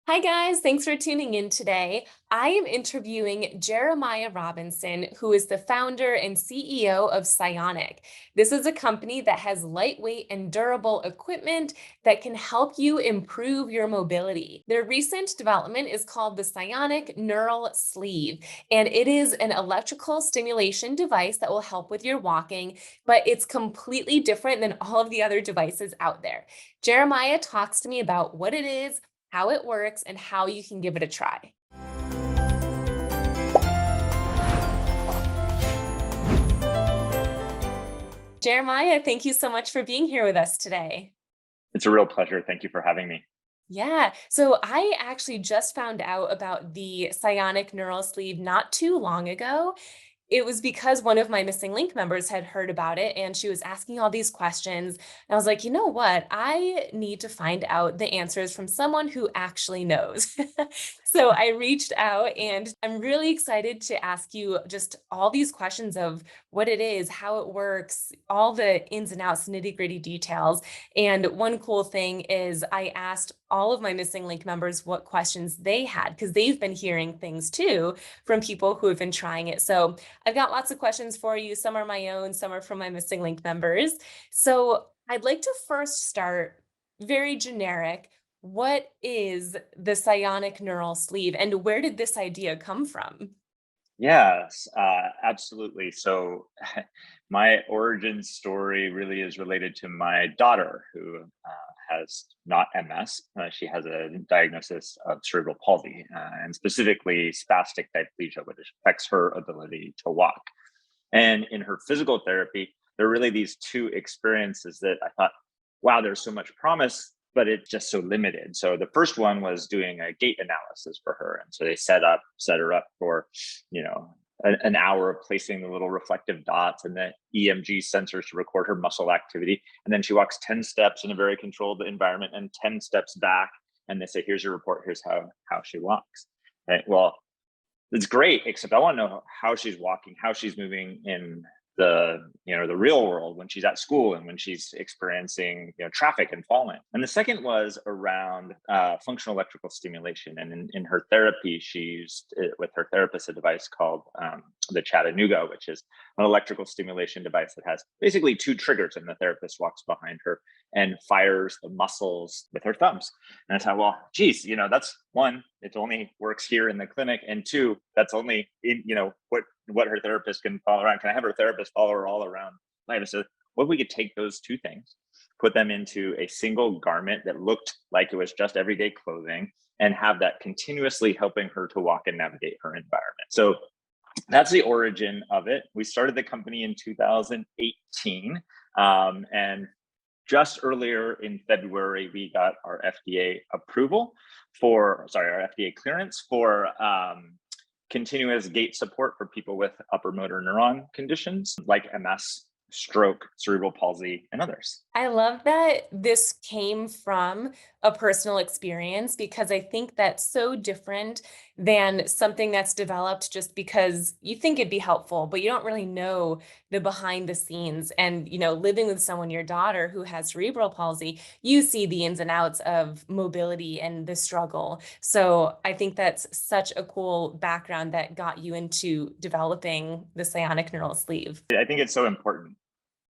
Hi, guys. Thanks for tuning in today. I am interviewing Jeremiah Robinson, who is the founder and CEO of CIONIC. This is a company that has lightweight and durable equipment that can help you improve your mobility. Their recent development is called the Cionic Neural Sleeve, and it is an electrical stimulation device that will help with your walking, but it's completely different than all of the other devices out there. Jeremiah talks to me about what it is, how it works, and how you can give it a try. Jeremiah, thank you so much for being here with us today. It's a real pleasure. Thank you for having me. Yeah, so I actually just found out about the psionic neural sleeve not too long ago. It was because one of my missing link members had heard about it and she was asking all these questions. And I was like, you know what? I need to find out the answers from someone who actually knows. So I reached out and I'm really excited to ask you just all these questions of what it is, how it works, all the ins and outs, nitty-gritty details. And one cool thing is I asked all of my missing link members what questions they had because they've been hearing things too from people who have been trying it. So I've got lots of questions for you. Some are my own, some are from my missing link members. So I'd like to first start very generic. What is the psionic neural sleeve and where did this idea come from? Yes, absolutely. So, my origin story really is related to my daughter, who has not MS. She has a diagnosis of cerebral palsy, and specifically spastic diplegia, which affects her ability to walk. And in her physical therapy, there are really these two experiences that I thought, wow, there's so much promise, but it's just so limited. So the first one was doing a gait analysis for her. And so they set her up for, an hour of placing the little reflective dots and the EMG sensors to record her muscle activity. And then she walks 10 steps in a very controlled environment and 10 steps back. And they say, here's your report. Here's how she walks. Right. Well, it's great, except I want to know how she's walking, how she's moving in the real world when she's at school and when she's experiencing traffic and falling. And the second was around functional electrical stimulation. And in her therapy, she used with her therapist a device called the Chattanooga, which is an electrical stimulation device that has basically two triggers, and the therapist walks behind her and fires the muscles with her thumbs. And I thought, well, geez, that's one, it only works here in the clinic. And two, that's only in, what her therapist can follow around. Can I have her therapist follow her all around life? So what if we could take those two things, put them into a single garment that looked like it was just everyday clothing, and have that continuously helping her to walk and navigate her environment. So that's the origin of it. We started the company in 2018. And just earlier in February, we got our FDA clearance for continuous gait support for people with upper motor neuron conditions like MS, stroke, cerebral palsy, and others. I love that this came from a personal experience because I think that's so different than something that's developed just because you think it'd be helpful, but you don't really know the behind the scenes. And, living with someone, your daughter who has cerebral palsy, you see the ins and outs of mobility and the struggle. So I think that's such a cool background that got you into developing the psionic neural sleeve. I think it's so important.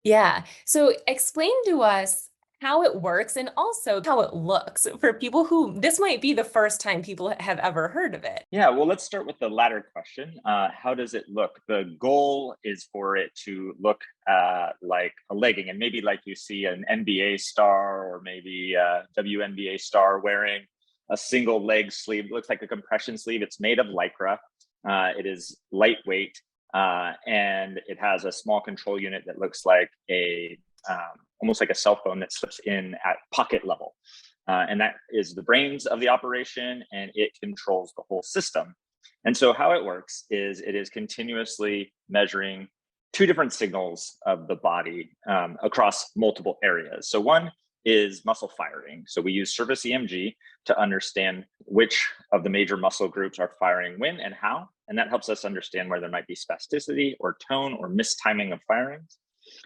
Yeah. So explain to us how it works and also how it looks for people who this might be the first time people have ever heard of it. Yeah, well, let's start with the latter question. How does it look? The goal is for it to look like a legging, and maybe like you see an NBA star or maybe a WNBA star wearing a single leg sleeve. It looks like a compression sleeve. It's made of Lycra. It is lightweight, and it has a small control unit that looks like almost like a cell phone that slips in at pocket level. And that is the brains of the operation, and it controls the whole system. And so how it works is it is continuously measuring two different signals of the body across multiple areas. So one is muscle firing. So we use surface EMG to understand which of the major muscle groups are firing when and how. And that helps us understand where there might be spasticity or tone or mistiming of firings.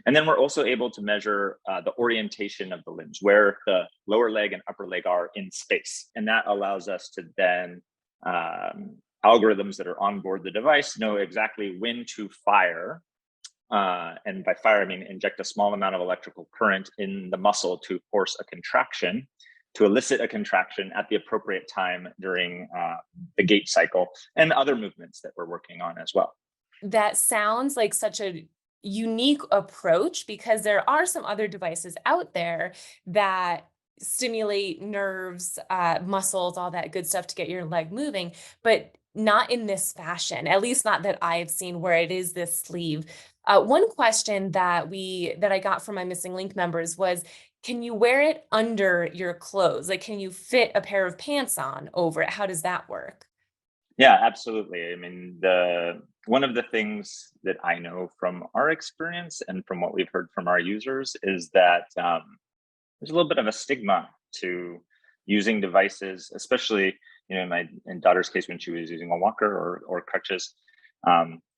And then we're also able to measure the orientation of the limbs, where the lower leg and upper leg are in space. And that allows us to then, algorithms that are on board the device know exactly when to fire. And by fire, I mean inject a small amount of electrical current in the muscle to force a contraction, to elicit a contraction at the appropriate time during the gait cycle and other movements that we're working on as well. That sounds like such a unique approach because there are some other devices out there that stimulate nerves, muscles, all that good stuff to get your leg moving, but not in this fashion, at least not that I've seen where it is this sleeve. One question that I got from my missing link members was, can you wear it under your clothes? Like, can you fit a pair of pants on over it? How does that work? Yeah, absolutely. I mean, the one of the things that I know from our experience and from what we've heard from our users is that there's a little bit of a stigma to using devices, especially in daughter's case when she was using a walker or crutches.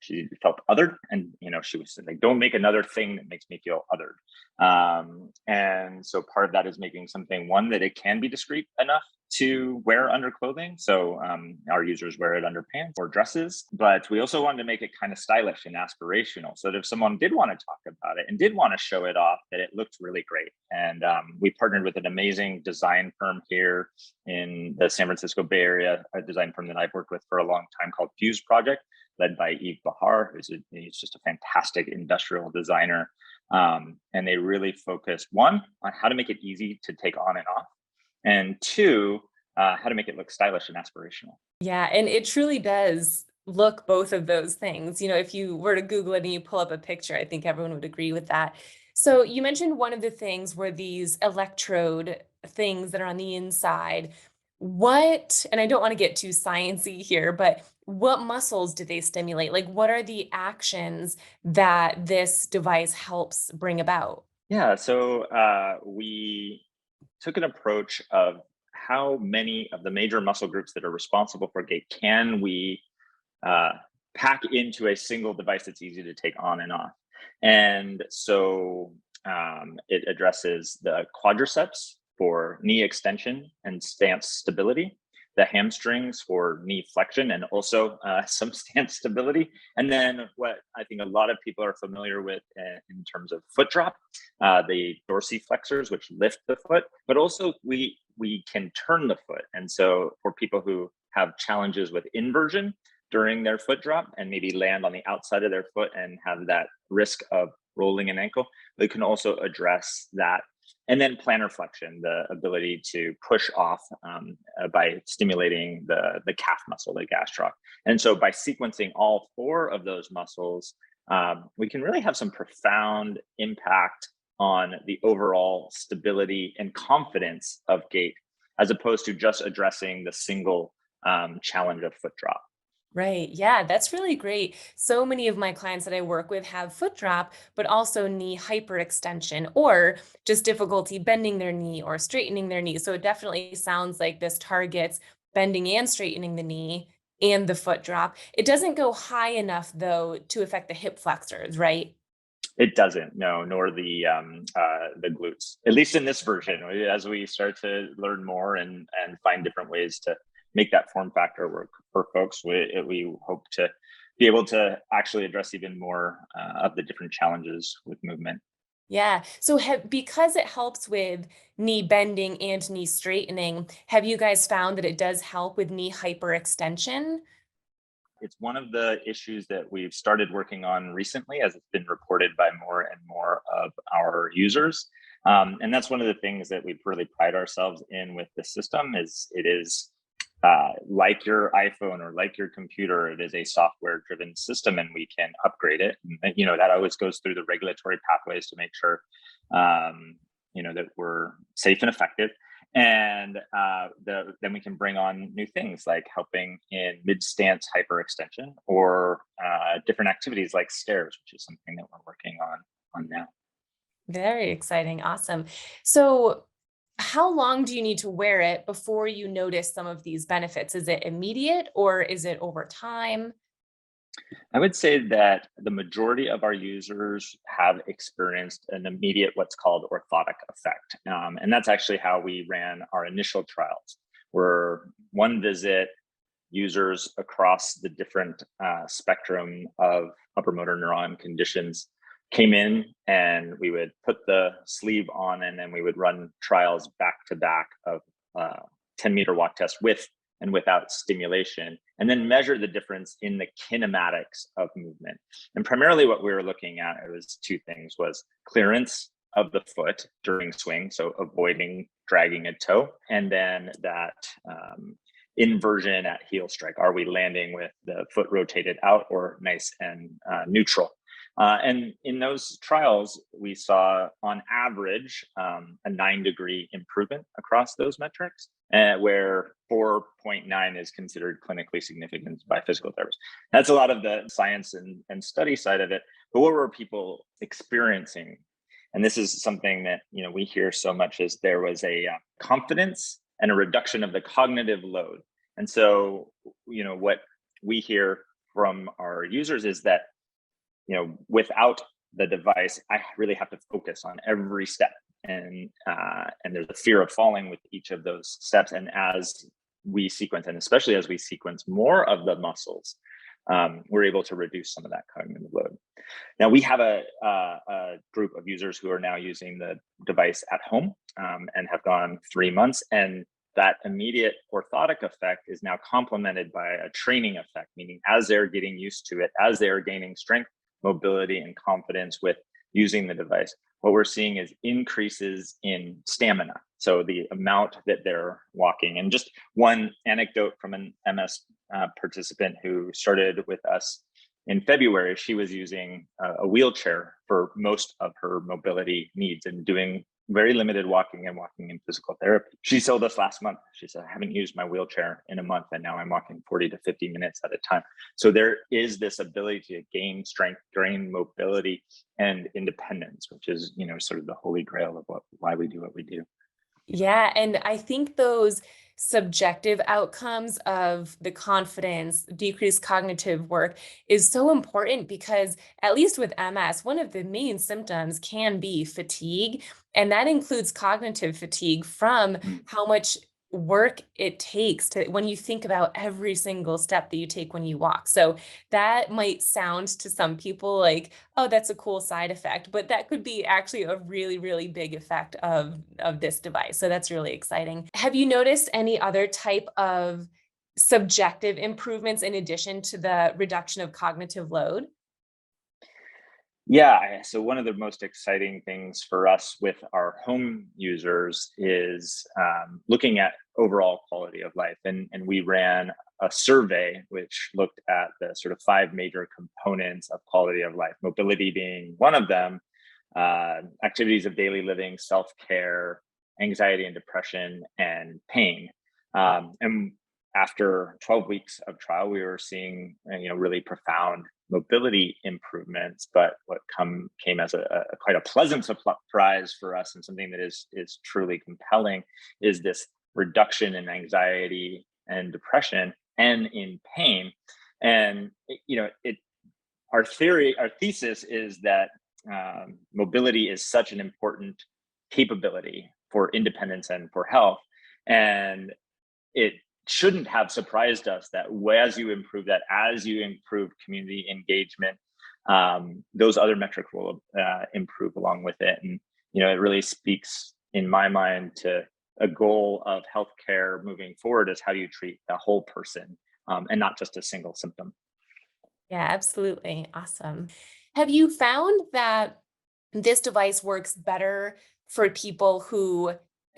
She felt othered, and she was like, "Don't make another thing that makes me feel othered." And so part of that is making something one that it can be discreet enough to wear under clothing. So our users wear it under pants or dresses, but we also wanted to make it kind of stylish and aspirational, so that if someone did want to talk about it and did want to show it off, that it looked really great. And we partnered with an amazing design firm here in the San Francisco Bay Area, a design firm that I've worked with for a long time called Fuse Project, led by Yves Bahar, he's just a fantastic industrial designer. And they really focus, one, on how to make it easy to take on and off, and two, how to make it look stylish and aspirational. Yeah, and it truly does look both of those things. If you were to Google it and you pull up a picture, I think everyone would agree with that. So you mentioned one of the things were these electrode things that are on the inside. And I don't want to get too sciencey here, but what muscles do they stimulate? Like, what are the actions that this device helps bring about? Yeah, so we took an approach of how many of the major muscle groups that are responsible for gait can we uh, pack into a single device that's easy to take on and off. And so it addresses the quadriceps for knee extension and stance stability, the hamstrings for knee flexion and also some stance stability. And then what I think a lot of people are familiar with in terms of foot drop, the dorsiflexors, which lift the foot, but also we can turn the foot. And so for people who have challenges with inversion during their foot drop and maybe land on the outside of their foot and have that risk of rolling an ankle, they can also address that. And then plantar flexion, the ability to push off by stimulating the calf muscle, the gastroc. And so by sequencing all four of those muscles, we can really have some profound impact on the overall stability and confidence of gait, as opposed to just addressing the single challenge of foot drop. Right. Yeah, that's really great. So many of my clients that I work with have foot drop, but also knee hyperextension or just difficulty bending their knee or straightening their knee. So it definitely sounds like this targets bending and straightening the knee and the foot drop. It doesn't go high enough, though, to affect the hip flexors, right? It doesn't, no, nor the glutes. At least in this version, as we start to learn more and find different ways to make that form factor work for folks, we hope to be able to actually address even more of the different challenges with movement. Yeah. So because it helps with knee bending and knee straightening, have you guys found that it does help with knee hyperextension? It's one of the issues that we've started working on recently, as it's been reported by more and more of our users. And that's one of the things that we really pride ourselves in with the system. Is it is like your iPhone or like your computer, it is a software driven system, and we can upgrade it. And, that always goes through the regulatory pathways to make sure that we're safe and effective. And then we can bring on new things like helping in mid stance hyperextension or different activities like stairs, which is something that we're working on now. Very exciting. Awesome. So, how long do you need to wear it before you notice some of these benefits? Is it immediate or is it over time? I would say that the majority of our users have experienced an immediate what's called orthotic effect. And that's actually how we ran our initial trials, where one visit, users across the different spectrum of upper motor neuron conditions came in, and we would put the sleeve on, and then we would run trials back to back of 10-meter walk test with and without stimulation, and then measure the difference in the kinematics of movement. And primarily what we were looking at, it was two things, was clearance of the foot during swing, so avoiding dragging a toe, and then that inversion at heel strike. Are we landing with the foot rotated out or nice and neutral? And in those trials, we saw on average a 9-degree improvement across those metrics, where 4.9 is considered clinically significant by physical therapists. That's a lot of the science and study side of it. But what were people experiencing? And this is something that we hear so much, is there was a confidence and a reduction of the cognitive load. And so, what we hear from our users is that, without the device, I really have to focus on every step. And there's a fear of falling with each of those steps. And as we sequence, and especially as we sequence more of the muscles, we're able to reduce some of that cognitive load. Now, we have a group of users who are now using the device at home and have gone 3 months. And that immediate orthotic effect is now complemented by a training effect, meaning as they're getting used to it, as they are gaining strength, mobility, and confidence with using the device, what we're seeing is increases in stamina. So the amount that they're walking. And just one anecdote from an MS participant who started with us in February, she was using a wheelchair for most of her mobility needs and doing very limited walking and walking in physical therapy. She told us last month, she said, I haven't used my wheelchair in a month, and now I'm walking 40 to 50 minutes at a time. So there is this ability to gain strength, gain mobility, and independence, which is, sort of the holy grail of why we do what we do. Yeah, and I think those subjective outcomes of the confidence, decreased cognitive work is so important because, at least with MS, one of the main symptoms can be fatigue. And that includes cognitive fatigue from Mm. how much work it takes to, when you think about every single step that you take when you walk. So that might sound to some people like, oh, that's a cool side effect, but that could be actually a really, really big effect of this device. So that's really exciting. Have you noticed any other type of subjective improvements in addition to the reduction of cognitive load? Yeah, so one of the most exciting things for us with our home users is looking at overall quality of life. And we ran a survey which looked at the sort of 5 major components of quality of life, mobility being one of them, activities of daily living, self-care, anxiety and depression, and pain. And after 12 weeks of trial, we were seeing really profound mobility improvements. But what came as a quite a pleasant surprise for us, and something that is truly compelling, is this reduction in anxiety and depression and in pain. And our thesis is that mobility is such an important capability for independence and for health, and it shouldn't have surprised us that as you improve that, as you improve community engagement, those other metrics will improve along with it. And it really speaks, in my mind, to a goal of healthcare moving forward: is how do you treat the whole person, and not just a single symptom. Yeah, absolutely. Awesome. Have you found that this device works better for people who,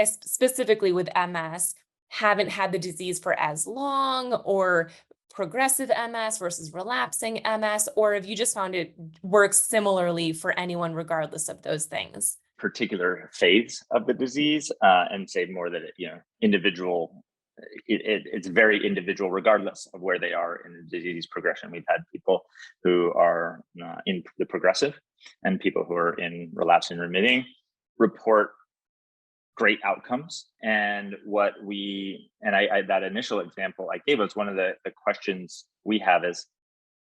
specifically with MS, haven't had the disease for as long, or progressive MS versus relapsing MS, or have you just found it works similarly for anyone regardless of those things? Particular phase of the disease, and say more that individual. It's very individual, regardless of where they are in the disease progression. We've had people who are in the progressive, and people who are in relapse and remitting report great outcomes. And I that initial example I gave was one of the questions we have is,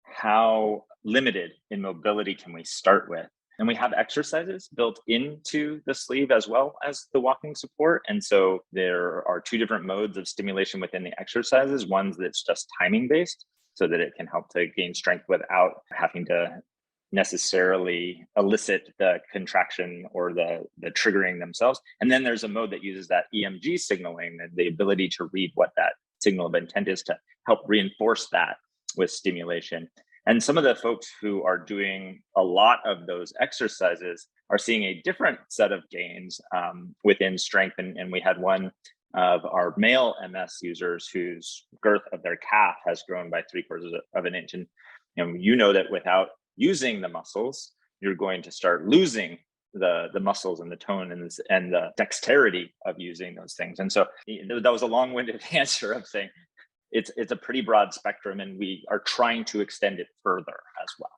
how limited in mobility can we start with? And we have exercises built into the sleeve as well as the walking support. And so there are two different modes of stimulation within the exercises. One's that's just timing based, so that it can help to gain strength without having to necessarily elicit the contraction or the triggering themselves. And then there's a mode that uses that EMG signaling and the ability to read what that signal of intent is to help reinforce that with stimulation. And some of the folks who are doing a lot of those exercises are seeing a different set of gains within strength. And we had one of our male MS users whose girth of their calf has grown by 3/4 of an inch. And you know that without using the muscles, you're going to start losing the muscles and the tone and the dexterity of using those things. And so that was a long-winded answer of saying it's a pretty broad spectrum, and we are trying to extend it further as well.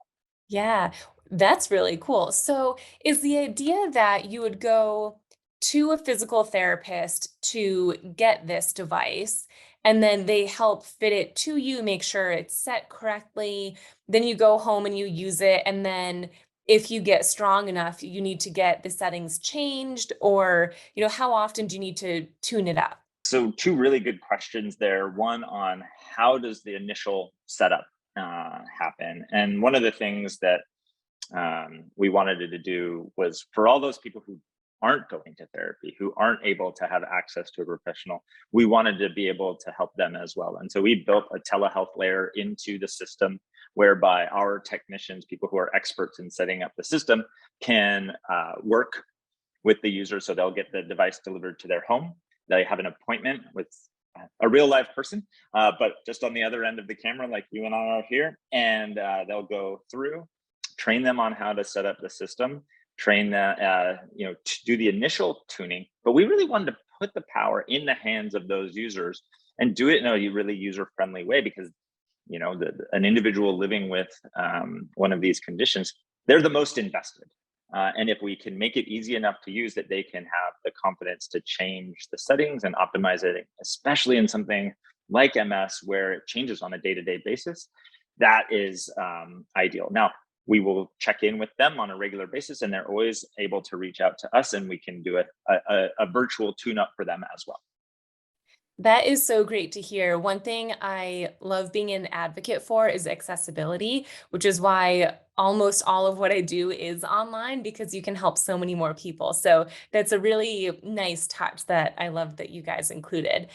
Yeah, that's really cool. So, is the idea that you would go to a physical therapist to get this device, and then they help fit it to you, make sure it's set correctly, then you go home and you use it, and then if you get strong enough, you need to get the settings changed, or, how often do you need to tune it up? So, two really good questions there. One on how does the initial setup happen? And one of the things that we wanted to do was for all those people who aren't going to therapy, who aren't able to have access to a professional, we wanted to be able to help them as well. And so we built a telehealth layer into the system whereby our technicians, people who are experts in setting up the system, can work with the user. So they'll get the device delivered to their home. They have an appointment with a real live person, but just on the other end of the camera, like you and I are here, and they'll go through, train them on how to set up the system, train the, to do the initial tuning. But we really wanted to put the power in the hands of those users and do it in a really user-friendly way, because an individual living with one of these conditions, they're the most invested. And if we can make it easy enough to use that they can have the confidence to change the settings and optimize it, especially in something like MS where it changes on a day-to-day basis, that is ideal. Now, we will check in with them on a regular basis, and they're always able to reach out to us, and we can do a virtual tune-up for them as well. That is so great to hear. One thing I love being an advocate for is accessibility, which is why almost all of what I do is online, because you can help so many more people. So that's a really nice touch that I love that you guys included.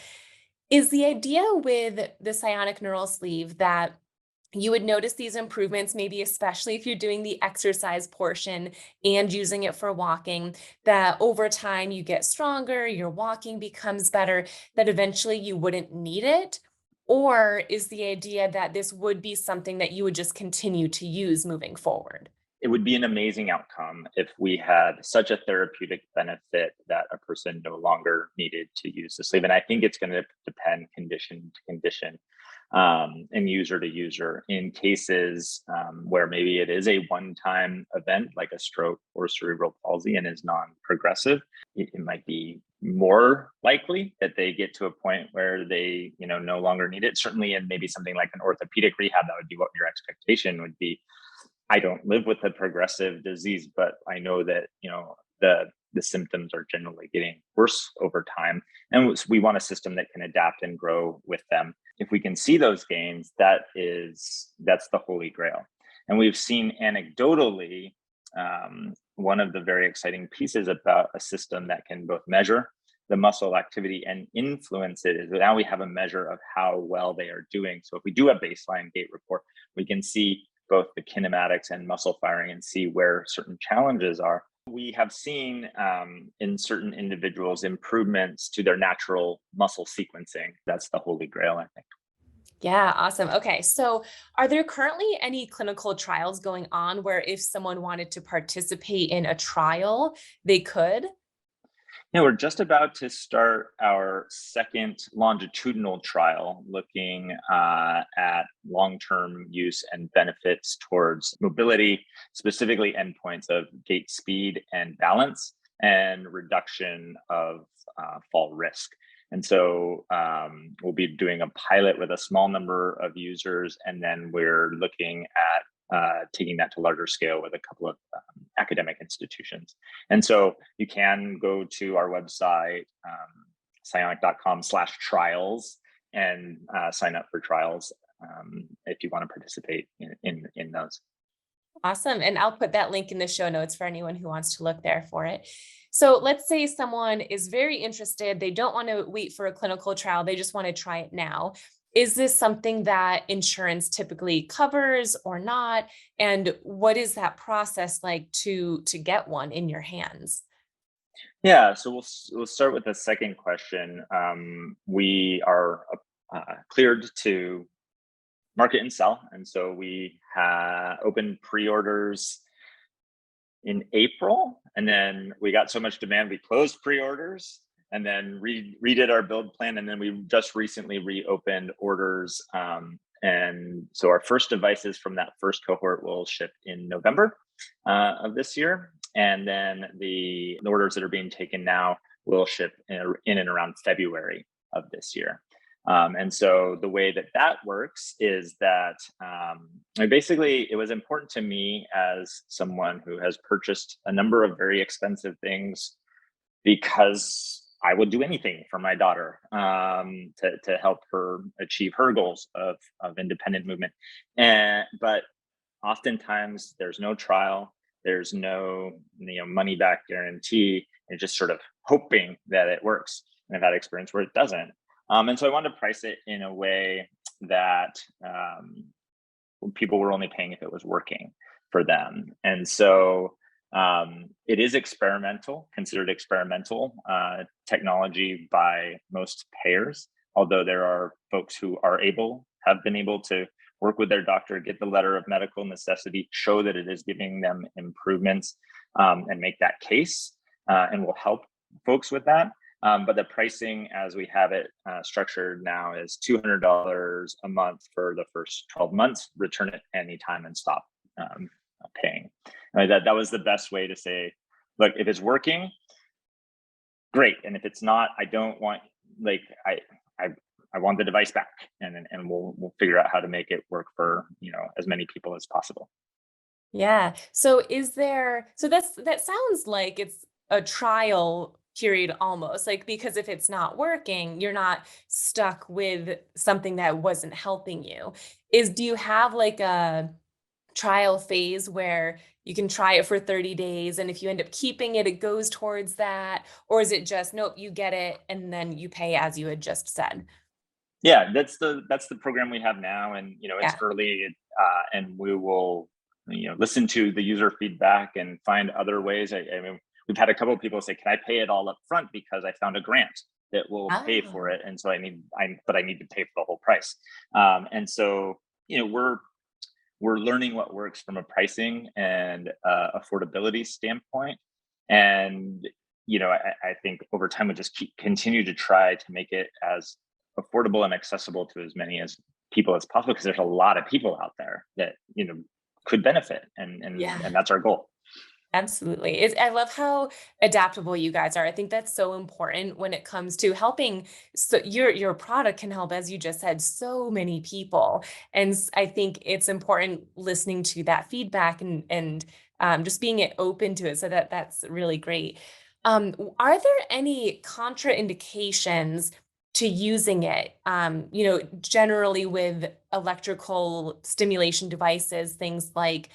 Is the idea with the Cionic Neural Sleeve that you would notice these improvements, maybe especially if you're doing the exercise portion and using it for walking, that over time you get stronger, your walking becomes better, that eventually you wouldn't need it? Or is the idea that this would be something that you would just continue to use moving forward? It would be an amazing outcome if we had such a therapeutic benefit that a person no longer needed to use the sleeve. And I think it's going to depend condition to condition and user to user. In cases where maybe it is a one-time event like a stroke or cerebral palsy and is non-progressive, it might be more likely that they get to a point where they no longer need it. Certainly in maybe something like an orthopedic rehab, that would be what your expectation would be. I don't live with a progressive disease, but I know that the symptoms are generally getting worse over time, and we want a system that can adapt and grow with them. If we can see those gains, that's the holy grail. And we've seen anecdotally, one of the very exciting pieces about a system that can both measure the muscle activity and influence it is that now we have a measure of how well they are doing. So if we do a baseline gait report, we can see both the kinematics and muscle firing and see where certain challenges are. We have seen in certain individuals improvements to their natural muscle sequencing. That's the holy grail, I think. Yeah, awesome. Okay, so are there currently any clinical trials going on where if someone wanted to participate in a trial, they could? Yeah, we're just about to start our second longitudinal trial looking at long-term use and benefits towards mobility, specifically endpoints of gait speed and balance, and reduction of fall risk. And so we'll be doing a pilot with a small number of users, and then we're looking at taking that to larger scale with a couple of academic institutions. And so you can go to our website, cionic.com/trials, and sign up for trials if you want to participate in those. Awesome. And I'll put that link in the show notes for anyone who wants to look there for it. So let's say someone is very interested. They don't want to wait for a clinical trial. They just want to try it now. Is this something that insurance typically covers or not? And what is that process like to get one in your hands? Yeah, so we'll start with the second question. We are cleared to market and sell, and so we opened pre-orders in April, and then we got so much demand we closed pre-orders, and then redid our build plan, and then we just recently reopened orders. And so our first devices from that first cohort will ship in November of this year, and then the orders that are being taken now will ship in and around February of this year. And so the way that works is that basically it was important to me as someone who has purchased a number of very expensive things, because I would do anything for my daughter to help her achieve her goals of independent movement. But oftentimes there's no trial, there's no money back guarantee, and just sort of hoping that it works. And I've had experience where it doesn't. And so I wanted to price it in a way that people were only paying if it was working for them. And so it is considered experimental technology by most payers, although there are folks who have been able to work with their doctor, get the letter of medical necessity, show that it is giving them improvements, and make that case, and will help folks with that. But the pricing as we have it structured now is $200 a month for the first 12 months, return it anytime and stop paying. That was the best way to say, look, if it's working, great. And if it's not, I don't want, I want the device back, and we'll figure out how to make it work for, as many people as possible. Yeah. So that sounds like it's a trial period almost, like, because if it's not working, you're not stuck with something that wasn't helping you. Do you have like a trial phase where you can try it for 30 days, and if you end up keeping it, it goes towards that? Or is it just, nope, you get it and then you pay as you had just said? Yeah, that's the program we have now, and it's Yeah. early, and we will listen to the user feedback and find other ways. I mean, we've had a couple of people say, "Can I pay it all up front because I found a grant that will pay for Oh, it, and so I need to pay for the whole price." And so we're learning what works from a pricing and affordability standpoint, and I think over time we'll just continue to try to make it as affordable and accessible to as many as people as possible, because there's a lot of people out there that could benefit, yeah. and that's our goal. Absolutely. I love how adaptable you guys are. I think that's so important when it comes to helping. So your product can help, as you just said, so many people. And I think it's important listening to that feedback and just being open to it. So that's really great. Are there any contraindications to using it? Generally with electrical stimulation devices, things like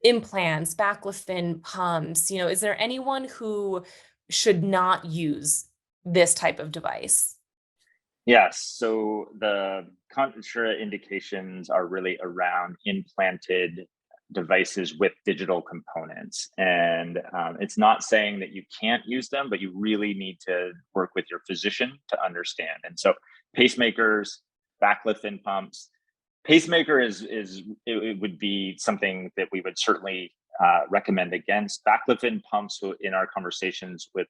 implants, baclofen pumps, is there anyone who should not use this type of device? Yes. So the contraindications are really around implanted devices with digital components. And it's not saying that you can't use them, but you really need to work with your physician to understand. And so pacemakers, baclofen pumps, pacemaker it would be something that we would certainly recommend against. Baclofen pumps, in our conversations with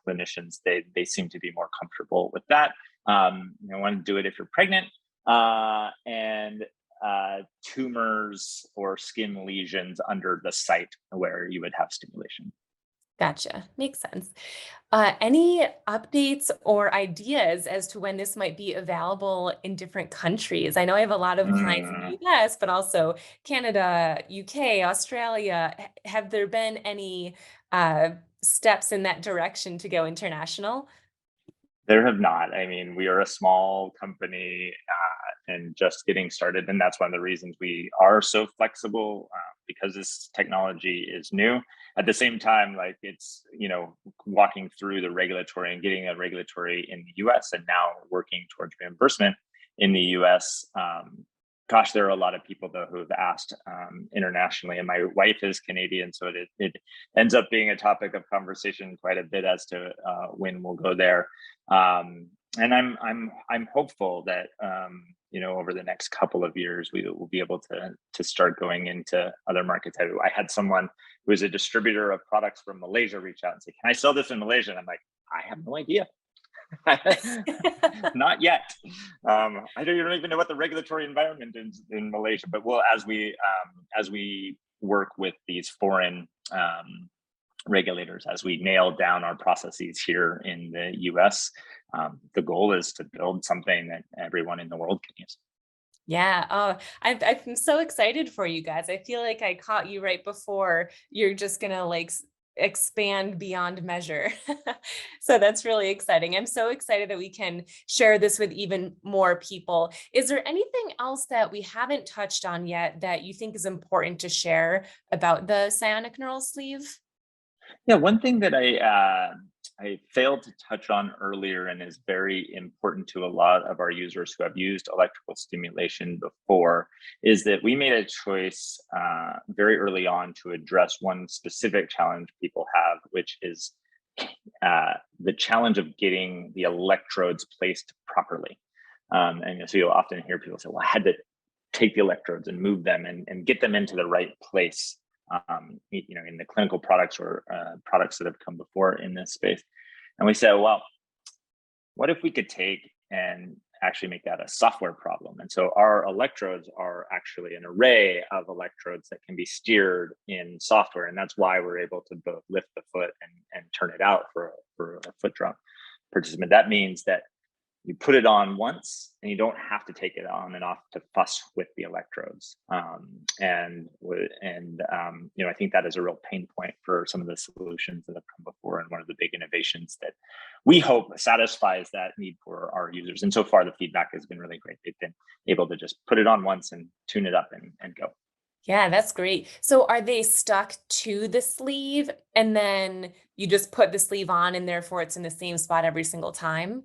clinicians, they seem to be more comfortable with that. You want to do it if you're pregnant, and tumors or skin lesions under the site where you would have stimulation. Gotcha. Makes sense. Any updates or ideas as to when this might be available in different countries? I know I have a lot of clients in the Mm. US, but also Canada, UK, Australia. Have there been any steps in that direction to go international? There have not. I mean, we are a small company and just getting started, and that's one of the reasons we are so flexible because this technology is new. At the same time, like it's walking through the regulatory and getting a regulatory in the U.S. and now working towards reimbursement in the U.S. Gosh, there are a lot of people though who have asked internationally, and my wife is Canadian, so it ends up being a topic of conversation quite a bit as to when we'll go there. And I'm hopeful that over the next couple of years we will be able to start going into other markets. I had someone who is a distributor of products from Malaysia reach out and say, "Can I sell this in Malaysia?" And I'm like, "I have no idea." Not yet. I don't even know what the regulatory environment is in Malaysia, but we'll as we work with these foreign regulators, as we nail down our processes here in the US, the goal is to build something that everyone in the world can use. Yeah. Oh, I'm so excited for you guys. I feel like I caught you right before you're just gonna like expand beyond measure. So that's really exciting. I'm so excited that we can share this with even more people. Is there anything else that we haven't touched on yet that you think is important to share about the Cionic Neural Sleeve? Yeah, one thing that I failed to touch on earlier and is very important to a lot of our users who have used electrical stimulation before is that we made a choice very early on to address one specific challenge people have, which is the challenge of getting the electrodes placed properly. And so you'll often hear people say, "Well, I had to take the electrodes and move them and get them into the right place." In the clinical products or products that have come before in this space. And we said, well, what if we could take and actually make that a software problem? And so our electrodes are actually an array of electrodes that can be steered in software. And that's why we're able to both lift the foot and turn it out for a foot drop participant. That means that you put it on once and you don't have to take it on and off to fuss with the electrodes. I think that is a real pain point for some of the solutions that have come before, and one of the big innovations that we hope satisfies that need for our users. And so far the feedback has been really great. They've been able to just put it on once and tune it up and go. Yeah, that's great. So are they stuck to the sleeve and then you just put the sleeve on and therefore it's in the same spot every single time?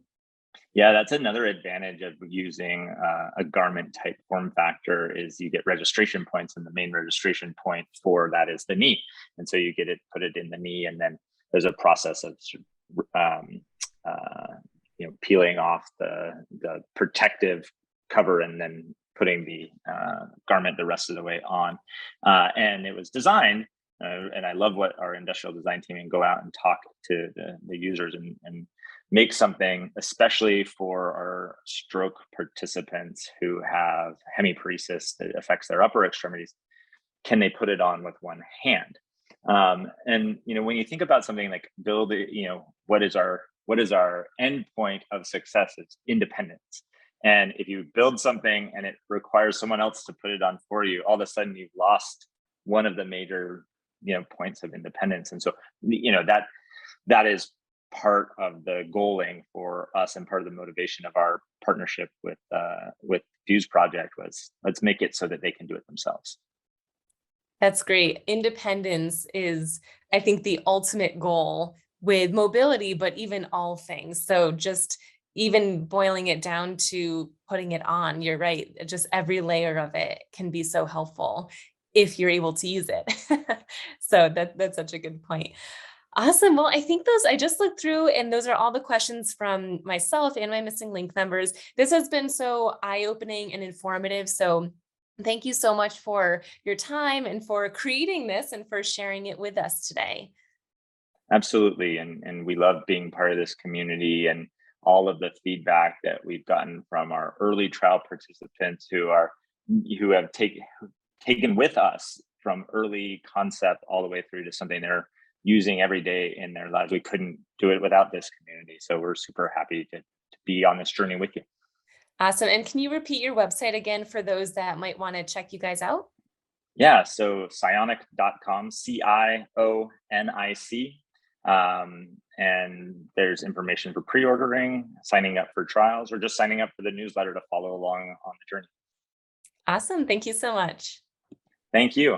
Yeah, that's another advantage of using a garment type form factor is you get registration points, and the main registration point for that is the knee. And so you put it in the knee, and then there's a process of um, peeling off the protective cover and then putting the garment the rest of the way on. And it was designed, and I love what our industrial design team can go out and talk to the users and make something, especially for our stroke participants who have hemiparesis that affects their upper extremities. Can they put it on with one hand? And when you think about something like build, what is our end point of success? It's independence. And if you build something and it requires someone else to put it on for you, all of a sudden you've lost one of the major points of independence. And so that is part of the goaling for us, and part of the motivation of our partnership with Fuse Project was, let's make it so that they can do it themselves. That's great. Independence is, I think, the ultimate goal with mobility, but even all things. So just even boiling it down to putting it on, you're right. Just every layer of it can be so helpful if you're able to use it. So that's such a good point. Awesome. Well, I think I just looked through and those are all the questions from myself and my missing link members. This has been so eye-opening and informative. So thank you so much for your time and for creating this and for sharing it with us today. Absolutely. And we love being part of this community, and all of the feedback that we've gotten from our early trial participants who have taken with us from early concept all the way through to something they're using every day in their lives. We couldn't do it without this community. So we're super happy to be on this journey with you. Awesome. And can you repeat your website again for those that might want to check you guys out? Yeah, so cionic.com, CIONIC. And there's information for pre-ordering, signing up for trials, or just signing up for the newsletter to follow along on the journey. Awesome. Thank you so much. Thank you.